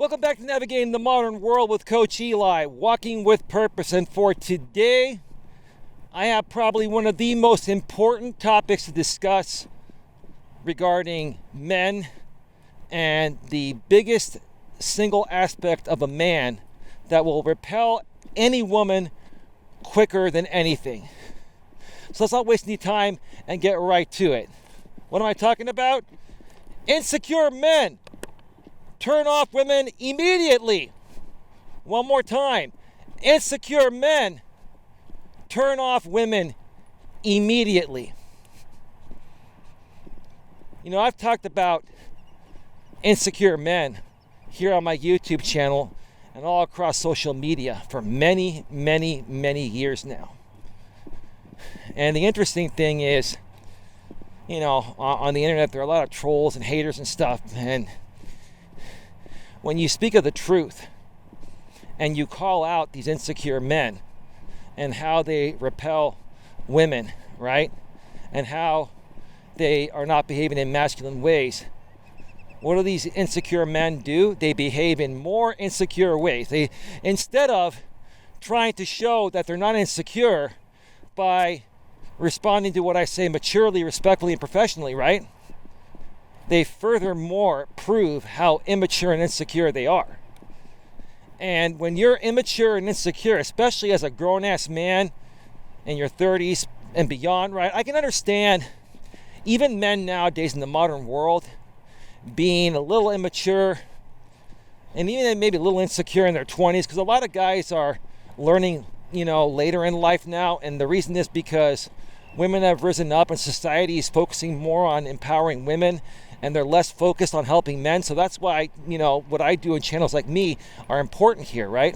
Welcome back to Navigating the Modern World with Coach Eli, walking with purpose. And for today, I have probably one of the most important topics to discuss regarding men and the biggest single aspect of a man that will repel any woman quicker than anything. So let's not waste any time and get right to it. What am I talking about? Insecure men. Turn off women immediately. One more time. Insecure men. Turn off women immediately. You know, I've talked about insecure men here on my YouTube channel and all across social media for many years now. And the interesting thing is, you know, on the internet there are a lot of trolls and haters and stuff, and when you speak of the truth and you call out these insecure men and how they repel women, right? And how they are not behaving in masculine ways, what do these insecure men do? They behave in more insecure ways. They, instead of trying to show that they're not insecure by responding to what I say maturely, respectfully, and professionally, right? They furthermore prove how immature and insecure they are. And when you're immature and insecure, especially as a grown-ass man in your 30s and beyond, right? I can understand even men nowadays in the modern world being a little immature and even maybe a little insecure in their 20s, because a lot of guys are learning, you know, later in life now. And the reason is because women have risen up and society is focusing more on empowering women and they're less focused on helping men. So that's why, you know, what I do in channels like me are important here, right?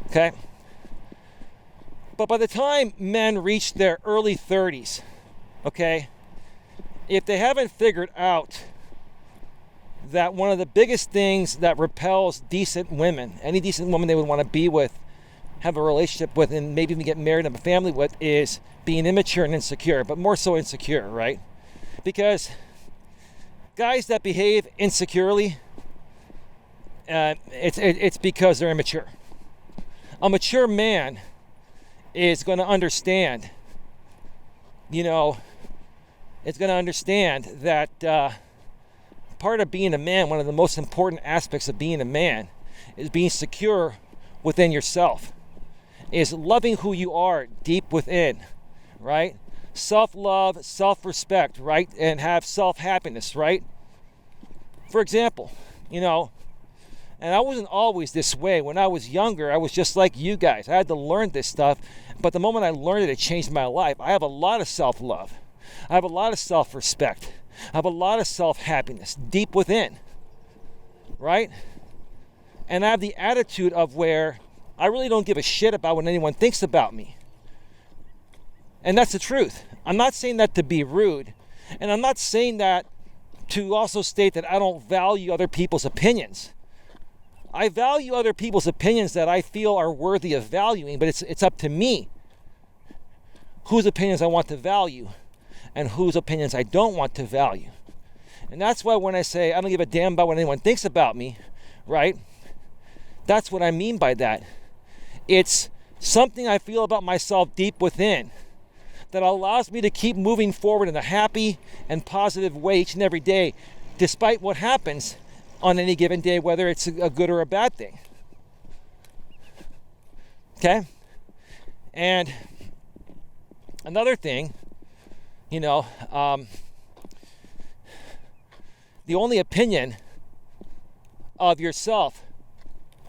Okay. But by the time men reach their early 30s, okay, if they haven't figured out that one of the biggest things that repels decent women, any decent woman they would want to be with, have a relationship with, and maybe even get married and have a family with, is being immature and insecure, but more so insecure, right? Because guys that behave insecurely, it's because they're immature. A mature man is going to understand, you know, it's going to understand that part of being a man, one of the most important aspects of being a man, is being secure within yourself, is loving who you are deep within, right? Self-love, self-respect, right? And have self-happiness, right? For example, you know, and I wasn't always this way. When I was younger, I was just like you guys. I had to learn this stuff, but the moment I learned it, it changed my life. I have a lot of self-love. I have a lot of self-respect. I have a lot of self-happiness deep within, right? And I have the attitude of where I really don't give a shit about what anyone thinks about me. And that's the truth. I'm not saying that to be rude. And I'm not saying that to also state that I don't value other people's opinions. I value other people's opinions that I feel are worthy of valuing, but it's up to me whose opinions I want to value and whose opinions I don't want to value. And that's why when I say I don't give a damn about what anyone thinks about me, right? That's what I mean by that. It's something I feel about myself deep within that allows me to keep moving forward in a happy and positive way each and every day, despite what happens on any given day, whether it's a good or a bad thing. Okay? And another thing, you know, the only opinion of yourself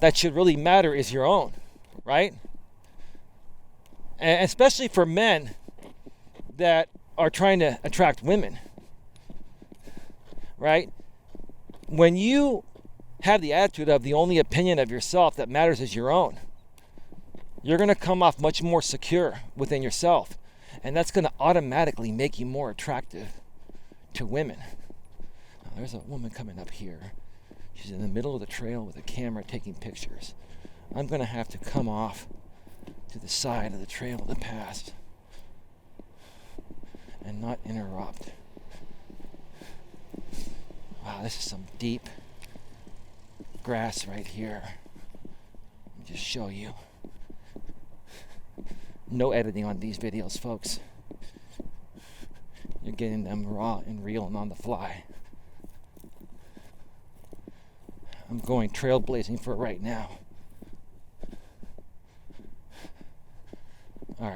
that should really matter is your own, right? And especially for men that are trying to attract women, right? When you have the attitude of the only opinion of yourself that matters is your own, you're going to come off much more secure within yourself. And that's going to automatically make you more attractive to women. Now, there's a woman coming up here. She's in the middle of the trail with a camera taking pictures. I'm going to have to come off to the side of the trail to pass and not interrupt. Wow, this is some deep grass right here. Let me just show you. No editing on these videos, folks. You're getting them raw and real and on the fly. I'm going trailblazing for right now. All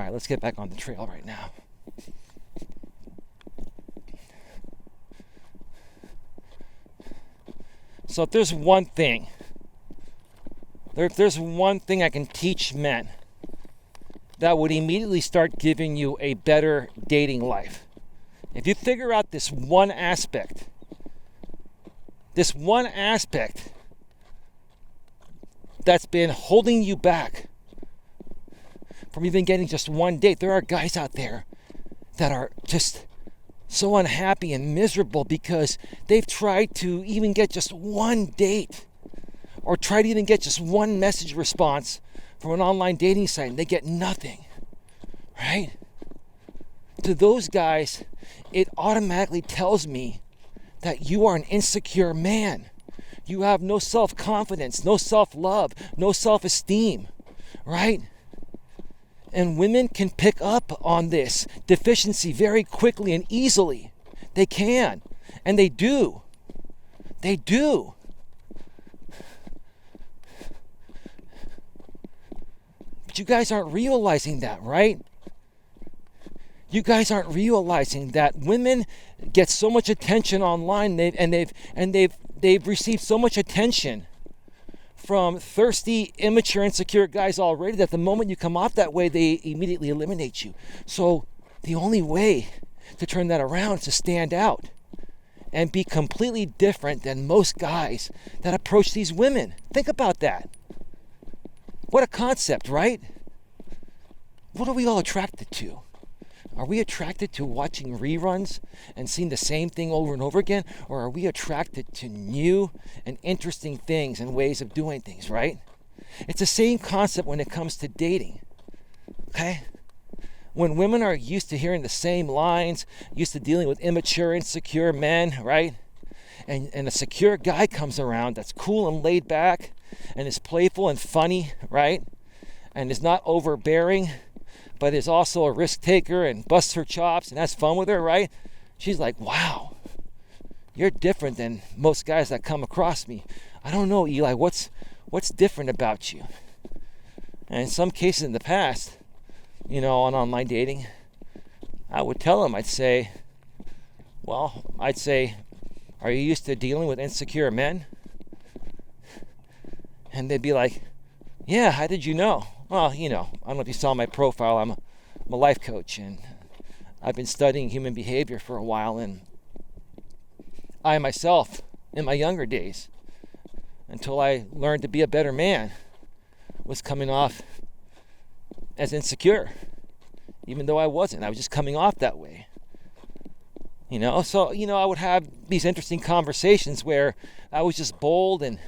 right, let's get back on the trail right now. So if there's one thing I can teach men that would immediately start giving you a better dating life, if you figure out this one aspect that's been holding you back from even getting just one date. There are guys out there that are just so unhappy and miserable because they've tried to even get just one date, or try to even get just one message response from an online dating site, and they get nothing, right? To those guys, it automatically tells me that you are an insecure man. You have no self-confidence, no self-love, no self-esteem, right? And women can pick up on this deficiency very quickly and easily. They can, and they do. They do. But you guys aren't realizing that, right? You guys aren't realizing that women get so much attention online, they've received so much attention from thirsty, immature, insecure guys already, that the moment you come off that way, they immediately eliminate you. So the only way to turn that around is to stand out and be completely different than most guys that approach these women. Think about that. What a concept, right? What are we all attracted to? Are we attracted to watching reruns and seeing the same thing over and over again? Or are we attracted to new and interesting things and ways of doing things, right? It's the same concept when it comes to dating, okay? When women are used to hearing the same lines, used to dealing with immature, insecure men, right? And a secure guy comes around that's cool and laid back and is playful and funny, right? And is not overbearing, but is also a risk taker and busts her chops and has fun with her, right? She's like, wow, you're different than most guys that come across me. I don't know, Eli, what's different about you? And in some cases in the past, on online dating, I would tell them, I'd say, are you used to dealing with insecure men? And they'd be like, yeah, how did you know? Well, I don't know if you saw my profile. I'm a life coach, and I've been studying human behavior for a while, and I myself, in my younger days, until I learned to be a better man, was coming off as insecure, even though I wasn't. I was just coming off that way. So, I would have these interesting conversations where I was just bold, and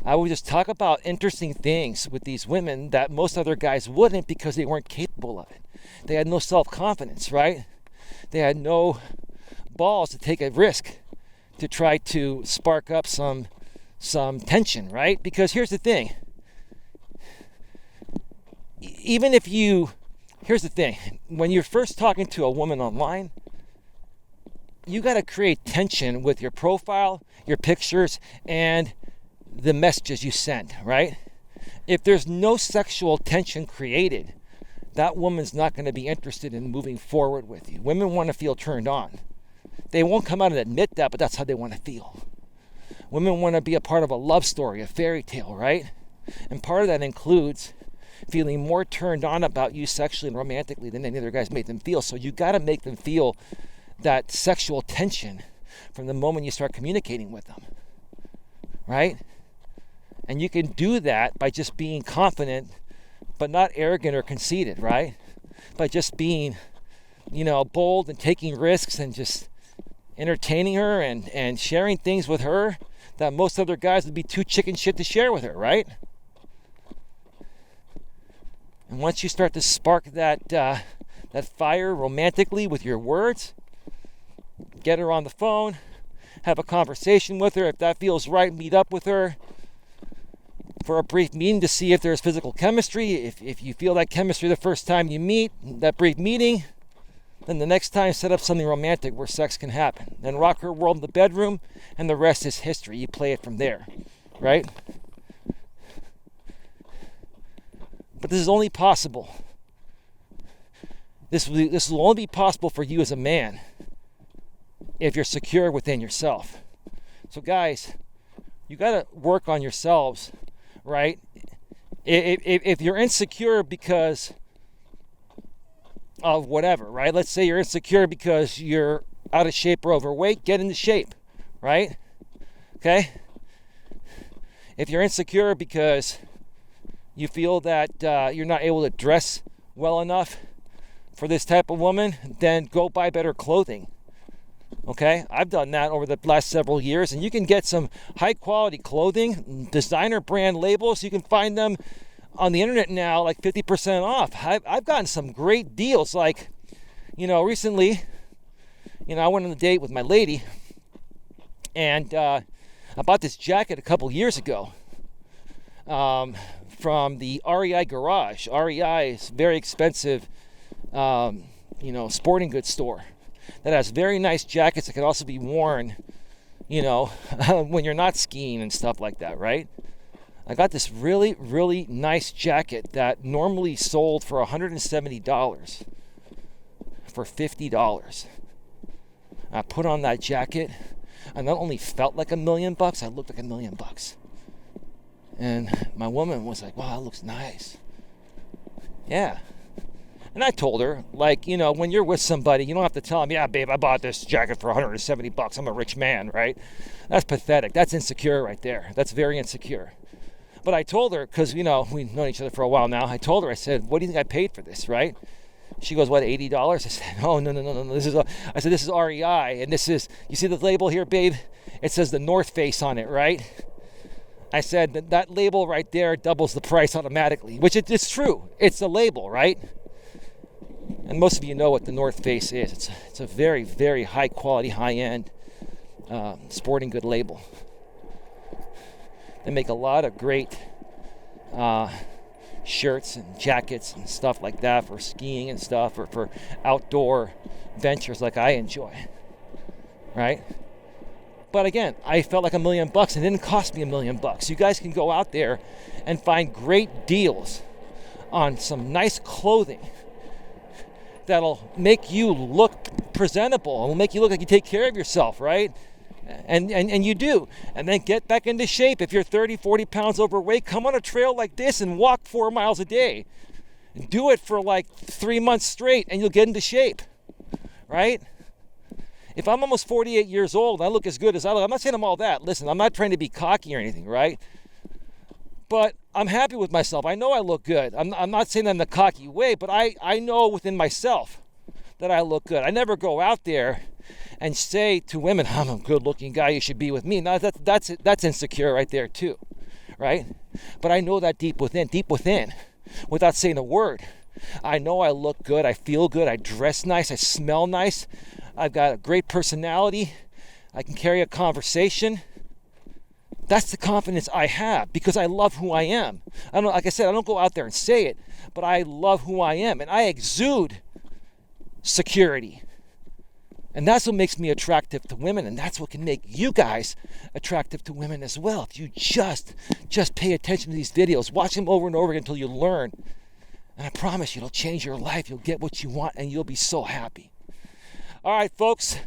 I would just talk about interesting things with these women that most other guys wouldn't, because they weren't capable of it. They had no self-confidence, right? They had no balls to take a risk to try to spark up some tension, right? Because here's the thing. Here's the thing. When you're first talking to a woman online, you got to create tension with your profile, your pictures, and the messages you send, right? If there's no sexual tension created, that woman's not going to be interested in moving forward with you. Women want to feel turned on. They won't come out and admit that, but that's how they want to feel. Women want to be a part of a love story, a fairy tale, right? And part of that includes feeling more turned on about you sexually and romantically than any other guys made them feel. So you got to make them feel that sexual tension from the moment you start communicating with them, right? And you can do that by just being confident, but not arrogant or conceited, right? By just being, bold and taking risks and just entertaining her and sharing things with her that most other guys would be too chicken shit to share with her, right? And once you start to spark that fire romantically with your words, get her on the phone, have a conversation with her. If that feels right, meet up with her for a brief meeting to see if there's physical chemistry. If you feel that chemistry the first time you meet, that brief meeting, then the next time set up something romantic where sex can happen. Then rock her world in the bedroom, and the rest is history. You play it from there, right? But this is only possible. This will only be possible for you as a man if you're secure within yourself. So guys, you got to work on yourselves, right? If you're insecure because of whatever, right? Let's say you're insecure because you're out of shape or overweight, get into shape, right? Okay? If you're insecure because you feel that you're not able to dress well enough for this type of woman, then go buy better clothing. Okay, I've done that over the last several years, and you can get some high quality clothing, designer brand labels. You can find them on the internet now, like 50% off. I've gotten some great deals. Like, recently, I went on a date with my lady, and I bought this jacket a couple years ago from the REI garage. REI is a very expensive, sporting goods store that has very nice jackets that can also be worn, when you're not skiing and stuff like that, right? I got this really, really nice jacket that normally sold for $170 for $50. I put on that jacket. I not only felt like $1 million, I looked like $1 million. And my woman was like, wow, that looks nice. Yeah. And I told her, when you're with somebody, you don't have to tell them, yeah, babe, I bought this jacket for $170. I'm a rich man, right? That's pathetic. That's insecure right there. That's very insecure. But I told her, because, we've known each other for a while now. I told her, I said, what do you think I paid for this, right? She goes, what, $80? I said, oh, no. This is REI. And this is, you see the label here, babe? It says the North Face on it, right? I said, that label right there doubles the price automatically, which it's true. It's a label, right? And most of you know what the North Face is. It's a very, very high quality, high end sporting good label. They make a lot of great shirts and jackets and stuff like that for skiing and stuff, or for outdoor ventures like I enjoy, right? But again, I felt like $1 million, and it didn't cost me $1 million. You guys can go out there and find great deals on some nice clothing that'll make you look presentable. It'll make you look like you take care of yourself, right? And you do. And then get back into shape. If you're 30, 40 pounds overweight, come on a trail like this and walk 4 miles a day. And do it for 3 months straight, and you'll get into shape, right? If I'm almost 48 years old and I look as good as I look, I'm not saying I'm all that. Listen, I'm not trying to be cocky or anything, right? But I'm happy with myself. I know I look good. I'm not saying that in a cocky way, but I know within myself that I look good. I never go out there and say to women, I'm a good-looking guy, you should be with me. Now, that's insecure right there too, right? But I know that deep within, without saying a word. I know I look good, I feel good, I dress nice, I smell nice. I've got a great personality. I can carry a conversation. That's the confidence I have because I love who I am. Like I said, I don't go out there and say it, but I love who I am, and I exude security. And that's what makes me attractive to women, and that's what can make you guys attractive to women as well. If you just pay attention to these videos, watch them over and over again until you learn. And I promise you, it'll change your life. You'll get what you want, and you'll be so happy. All right, folks.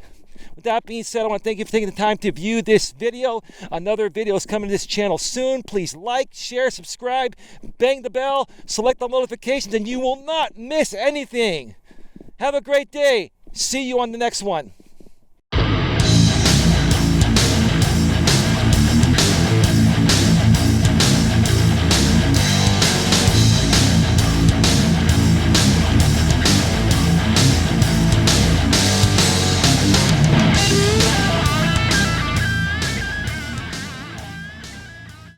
With that being said, I want to thank you for taking the time to view this video. Another video is coming to this channel soon. Please like, share, subscribe, bang the bell, select all notifications, and you will not miss anything. Have a great day. See you on the next one.